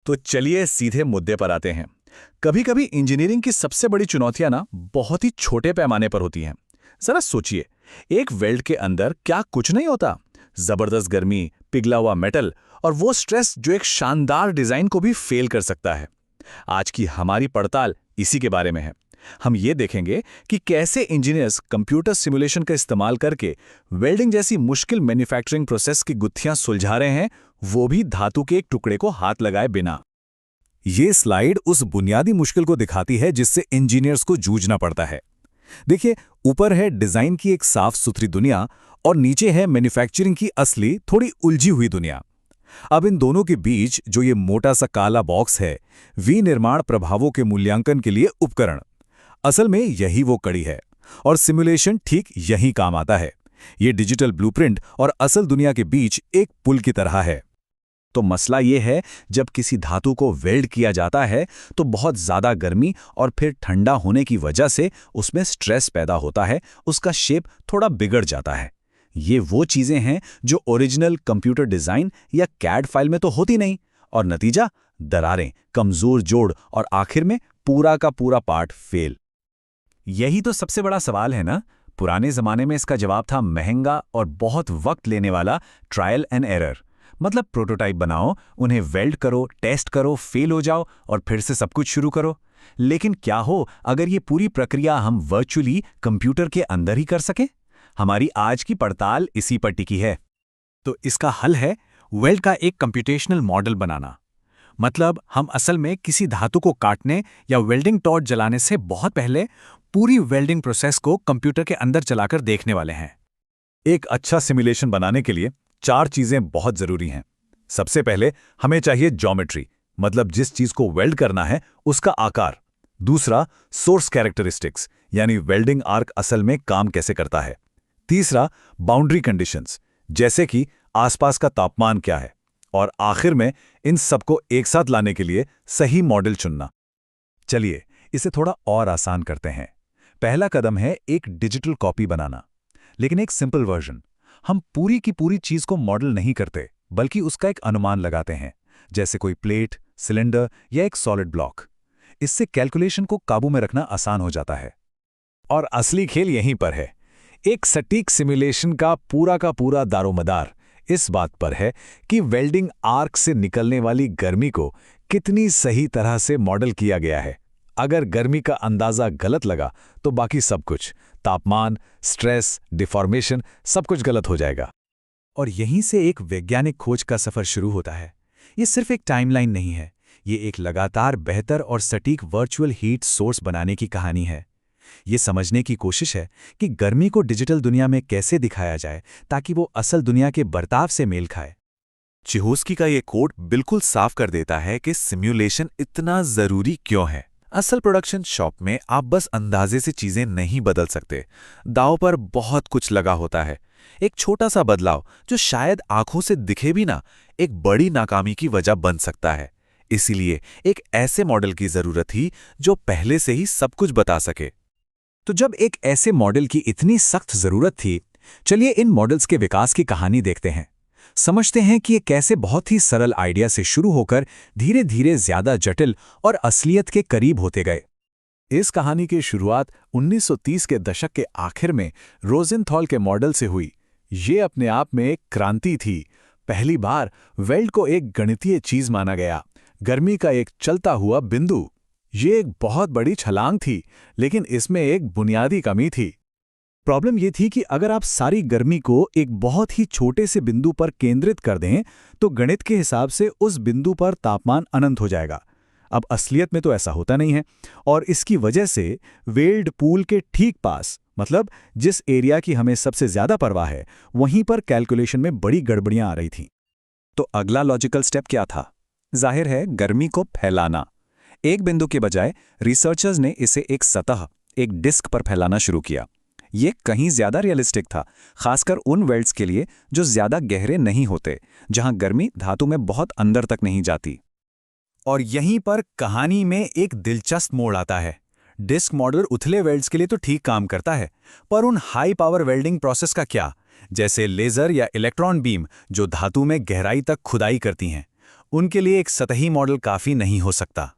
तो चलिए सीधे मुद्दे पर आते हैं। कभी-कभी इंजीनियरिंग की सबसे बड़ी चुनौतियां ना बहुत ही छोटे पैमाने पर होती हैं। जरा सोचिए, एक वेल्ड के अंदर क्या कुछ नहीं होता? जबरदस्त गर्मी, पिघला हुआ मेटल और वो स्ट्रेस जो एक शानदार डिजाइन को भी फेल कर सकता है। आज की हमारी पड़ताल इसी के बारे में है। हम ये देखेंगे कि कैसे इंजीनियर्स कंप्यूटर सिमुलेशन का इस्तेमाल करके वेल्डिंग जैसी मुश्किल मैन्युफैक्चरिंग प्रोसेस की गुत्थियां सुलझा रहे हैं, वो भी धातु के एक टुकड़े को हाथ लगाए बिना। ये स्लाइड उस बुनियादी मुश्किल को दिखाती है जिससे इंजीनियर्स को जूझना पड़ता है। देखिए, ऊपर है डिजाइन की एक साफ सुथरी दुनिया और नीचे है मैन्युफैक्चरिंग की असली थोड़ी उलझी हुई दुनिया। अब इन दोनों के बीच जो ये मोटा सा काला बॉक्स है, विनिर्माण प्रभावों के मूल्यांकन के लिए उपकरण। असल में यही वो कड़ी है और सिमुलेशन ठीक यही काम आता है। ये डिजिटल ब्लूप्रिंट और असल दुनिया के बीच एक पुल की तरह है। तो मसला ये है, जब किसी धातु को वेल्ड किया जाता है तो बहुत ज़्यादा गर्मी और फिर ठंडा होने की वजह से उसमें स्ट्रेस पैदा होता है, उसका शेप थोड़ा बिगड़ जाता है। ये वो चीज़ें हैं जो ओरिजिनल कंप्यूटर डिज़ाइन या कैड फाइल में तो होती नहीं, और नतीजा दरारें, कमज़ोर जोड़ और आखिर में पूरा का पूरा पार्ट फेल। यही तो सबसे बड़ा सवाल है ना। पुराने ज़माने में इसका जवाब था महंगा और बहुत वक्त लेने वाला ट्रायल एंड एरर। मतलब प्रोटोटाइप बनाओ, उन्हें वेल्ड करो, टेस्ट करो, फेल हो जाओ और फिर से सब कुछ शुरू करो। लेकिन क्या हो अगर ये पूरी प्रक्रिया हम वर्चुअली कंप्यूटर के अंदर ही कर सकें? हमारी आज की पड़ताल इसी पर टिकी है। तो इसका हल है वेल्ड का एक कंप्यूटेशनल मॉडल बनाना। मतलब हम असल में किसी धातु को काटने या वेल्डिंग टॉर्च जलाने से बहुत पहले पूरी वेल्डिंग प्रोसेस को कंप्यूटर के अंदर चलाकर देखने वाले हैं। एक अच्छा सिमुलेशन बनाने के लिए 4 चीजें बहुत जरूरी हैं। सबसे पहले हमें चाहिए ज्योमेट्री, मतलब जिस चीज को वेल्ड करना है उसका आकार। दूसरा, सोर्स कैरेक्टरिस्टिक्स, यानी वेल्डिंग आर्क असल में काम कैसे करता है। तीसरा, बाउंड्री कंडीशंस, जैसे कि आसपास का तापमान क्या है। और आखिर में इन सबको एक साथ लाने के लिए सही मॉडल चुनना। चलिए इसे थोड़ा और आसान करते हैं। पहला कदम है एक डिजिटल कॉपी बनाना, लेकिन एक सिंपल वर्जन। हम पूरी की पूरी चीज को मॉडल नहीं करते, बल्कि उसका एक अनुमान लगाते हैं, जैसे कोई प्लेट, सिलेंडर या एक सॉलिड ब्लॉक। इससे कैलकुलेशन को काबू में रखना आसान हो जाता है। और असली खेल यहीं पर है। एक सटीक सिमुलेशन का पूरा दारोमदार इस बात पर है कि वेल्डिंग आर्क से निकलने वाली गर्मी को कितनी सही तरह से मॉडल किया गया है। अगर गर्मी का अंदाजा गलत लगा तो बाकी सब कुछ, तापमान, स्ट्रेस, डिफॉर्मेशन, सब कुछ गलत हो जाएगा। और यहीं से एक वैज्ञानिक खोज का सफर शुरू होता है। ये सिर्फ एक टाइमलाइन नहीं है, ये एक लगातार बेहतर और सटीक वर्चुअल हीट सोर्स बनाने की कहानी है। ये समझने की कोशिश है कि गर्मी को डिजिटल दुनिया में कैसे दिखाया जाए ताकि वो असल दुनिया के बर्ताव से मेल खाए। चिहोस्की का ये कोड बिल्कुल साफ कर देता है कि सिमुलेशन इतना जरूरी क्यों है। असल प्रोडक्शन शॉप में आप बस अंदाजे से चीजें नहीं बदल सकते। दांव पर बहुत कुछ लगा होता है। एक छोटा सा बदलाव जो शायद आंखों से दिखे भी ना, एक बड़ी नाकामी की वजह बन सकता है। इसीलिए एक ऐसे मॉडल की जरूरत थी जो पहले से ही सब कुछ बता सके। तो जब एक ऐसे मॉडल की इतनी सख्त जरूरत थी, चलिए इन मॉडल्स के विकास की कहानी देखते हैं। समझते हैं कि ये कैसे बहुत ही सरल आइडिया से शुरू होकर धीरे धीरे ज्यादा जटिल और असलियत के करीब होते गए। इस कहानी की शुरुआत 1930 के दशक के आखिर में रोजेनथॉल के मॉडल से हुई। ये अपने आप में एक क्रांति थी। पहली बार वेल्ड को एक गणितीय चीज माना गया, गर्मी का एक चलता हुआ बिंदु। ये एक बहुत बड़ी छलांग थी, लेकिन इसमें एक बुनियादी कमी थी। प्रॉब्लम ये थी कि अगर आप सारी गर्मी को एक बहुत ही छोटे से बिंदु पर केंद्रित कर दें, तो गणित के हिसाब से उस बिंदु पर तापमान अनंत हो जाएगा। अब असलियत में तो ऐसा होता नहीं है, और इसकी वजह से वेल्ड पूल के ठीक पास, मतलब जिस एरिया की हमें सबसे ज्यादा परवाह है, वहीं पर कैलकुलेशन में बड़ी गड़बड़ियां आ रही थीं। तो अगला लॉजिकल स्टेप क्या था? जाहिर है, गर्मी को फैलाना। एक बिंदु के बजाय रिसर्चर्स ने इसे एक सतह, एक डिस्क पर फैलाना शुरू किया। ये कहीं ज्यादा रियलिस्टिक था, खासकर उन वेल्ड्स के लिए जो ज्यादा गहरे नहीं होते, जहां गर्मी धातु में बहुत अंदर तक नहीं जाती। और यहीं पर कहानी में एक दिलचस्प मोड़ आता है। डिस्क मॉडल उथले वेल्ड्स के लिए तो ठीक काम करता है, पर उन हाई पावर वेल्डिंग प्रोसेस का क्या, जैसे लेजर या इलेक्ट्रॉन बीम जो धातु में गहराई तक खुदाई करती हैं, उनके लिए एक सतही मॉडल काफी नहीं हो सकता।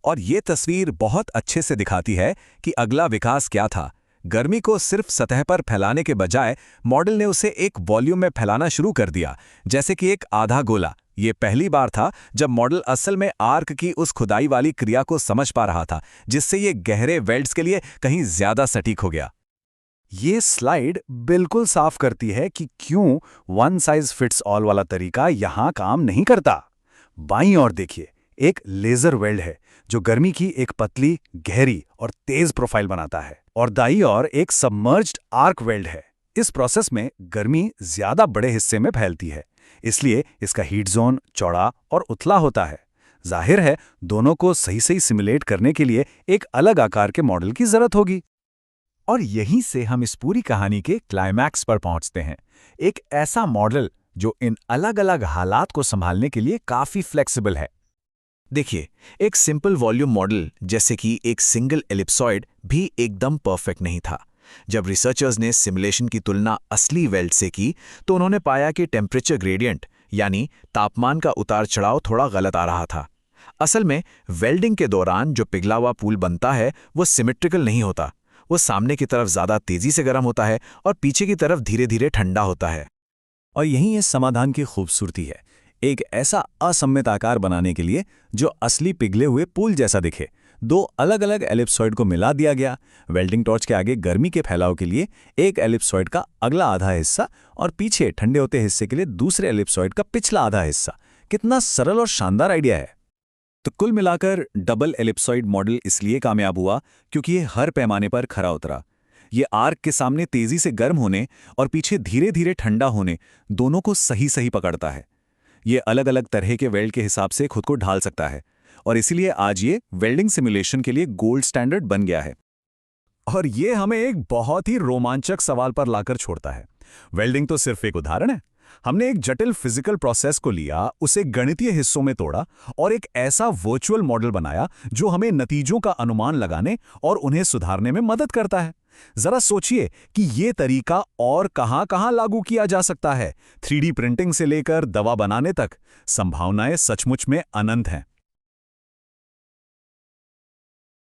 और ये तस्वीर बहुत अच्छे से दिखाती है कि अगला विकास क्या था। गर्मी को सिर्फ सतह पर फैलाने के बजाय मॉडल ने उसे एक वॉल्यूम में फैलाना शुरू कर दिया, जैसे कि एक आधा गोला। ये पहली बार था जब मॉडल असल में आर्क की उस खुदाई वाली क्रिया को समझ पा रहा था, जिससे ये गहरे वेल्ड्स के लिए कहीं ज्यादा सटीक हो गया। ये स्लाइड बिल्कुल साफ करती है कि क्यों वन साइज फिट्स ऑल वाला तरीका यहां काम नहीं करता। बाईं ओर देखिए, एक लेजर वेल्ड है जो गर्मी की एक पतली, गहरी और तेज प्रोफाइल बनाता है, और दाईं ओर एक सबमर्ज्ड आर्क वेल्ड है। इस प्रोसेस में गर्मी ज्यादा बड़े हिस्से में फैलती है, इसलिए इसका हीट जोन चौड़ा और उथला होता है। जाहिर है, दोनों को सही सही सिमुलेट करने के लिए एक अलग आकार के मॉडल की जरूरत होगी। और यहीं से हम इस पूरी कहानी के क्लाइमैक्स पर पहुंचते हैं। एक ऐसा मॉडल जो इन अलग अलग हालात को संभालने के लिए काफी फ्लेक्सिबल है। देखिए, एक सिंपल वॉल्यूम मॉडल जैसे कि एक सिंगल एलिप्सॉइड भी एकदम परफेक्ट नहीं था। जब रिसर्चर्स ने सिमुलेशन की तुलना असली वेल्ड से की, तो उन्होंने पाया कि टेम्परेचर ग्रेडियंट यानी तापमान का उतार चढ़ाव थोड़ा गलत आ रहा था। असल में वेल्डिंग के दौरान जो पिघला हुआ पूल बनता है वो सिमेट्रिकल नहीं होता। वो सामने की तरफ ज़्यादा तेजी से गर्म होता है और पीछे की तरफ धीरे धीरे ठंडा होता है। और यही इस समाधान की खूबसूरती है, एक ऐसा असममित आकार बनाने के लिए जो असली पिघले हुए पूल जैसा दिखे। दो अलग अलग एलिप्सॉइड को मिला दिया गया। वेल्डिंग टॉर्च के आगे गर्मी के फैलाव के लिए एक एलिप्सॉइड का अगला आधा हिस्सा और पीछे ठंडे होते हिस्से के लिए दूसरे एलिप्सॉइड का पिछला आधा हिस्सा। कितना सरल और शानदार आइडिया है। तो कुल मिलाकर डबल एलिप्सॉइड मॉडल इसलिए कामयाब हुआ क्योंकि ये हर पैमाने पर खरा उतरा। ये आर्क के सामने तेजी से गर्म होने और पीछे धीरे धीरे ठंडा होने दोनों को सही सही पकड़ता है। ये अलग अलग तरह के वेल्ड के हिसाब से खुद को ढाल सकता है, और इसीलिए आज ये वेल्डिंग सिमुलेशन के लिए गोल्ड स्टैंडर्ड बन गया है। और ये हमें एक बहुत ही रोमांचक सवाल पर लाकर छोड़ता है। वेल्डिंग तो सिर्फ एक उदाहरण है। हमने एक जटिल फिजिकल प्रोसेस को लिया, उसे गणितीय हिस्सों में तोड़ा और एक ऐसा वर्चुअल मॉडल बनाया जो हमें नतीजों का अनुमान लगाने और उन्हें सुधारने में मदद करता है। जरा सोचिए कि ये तरीका और कहां-कहां लागू किया जा सकता है। 3D प्रिंटिंग से लेकर दवा बनाने तक संभावनाएं सचमुच में अनंत हैं।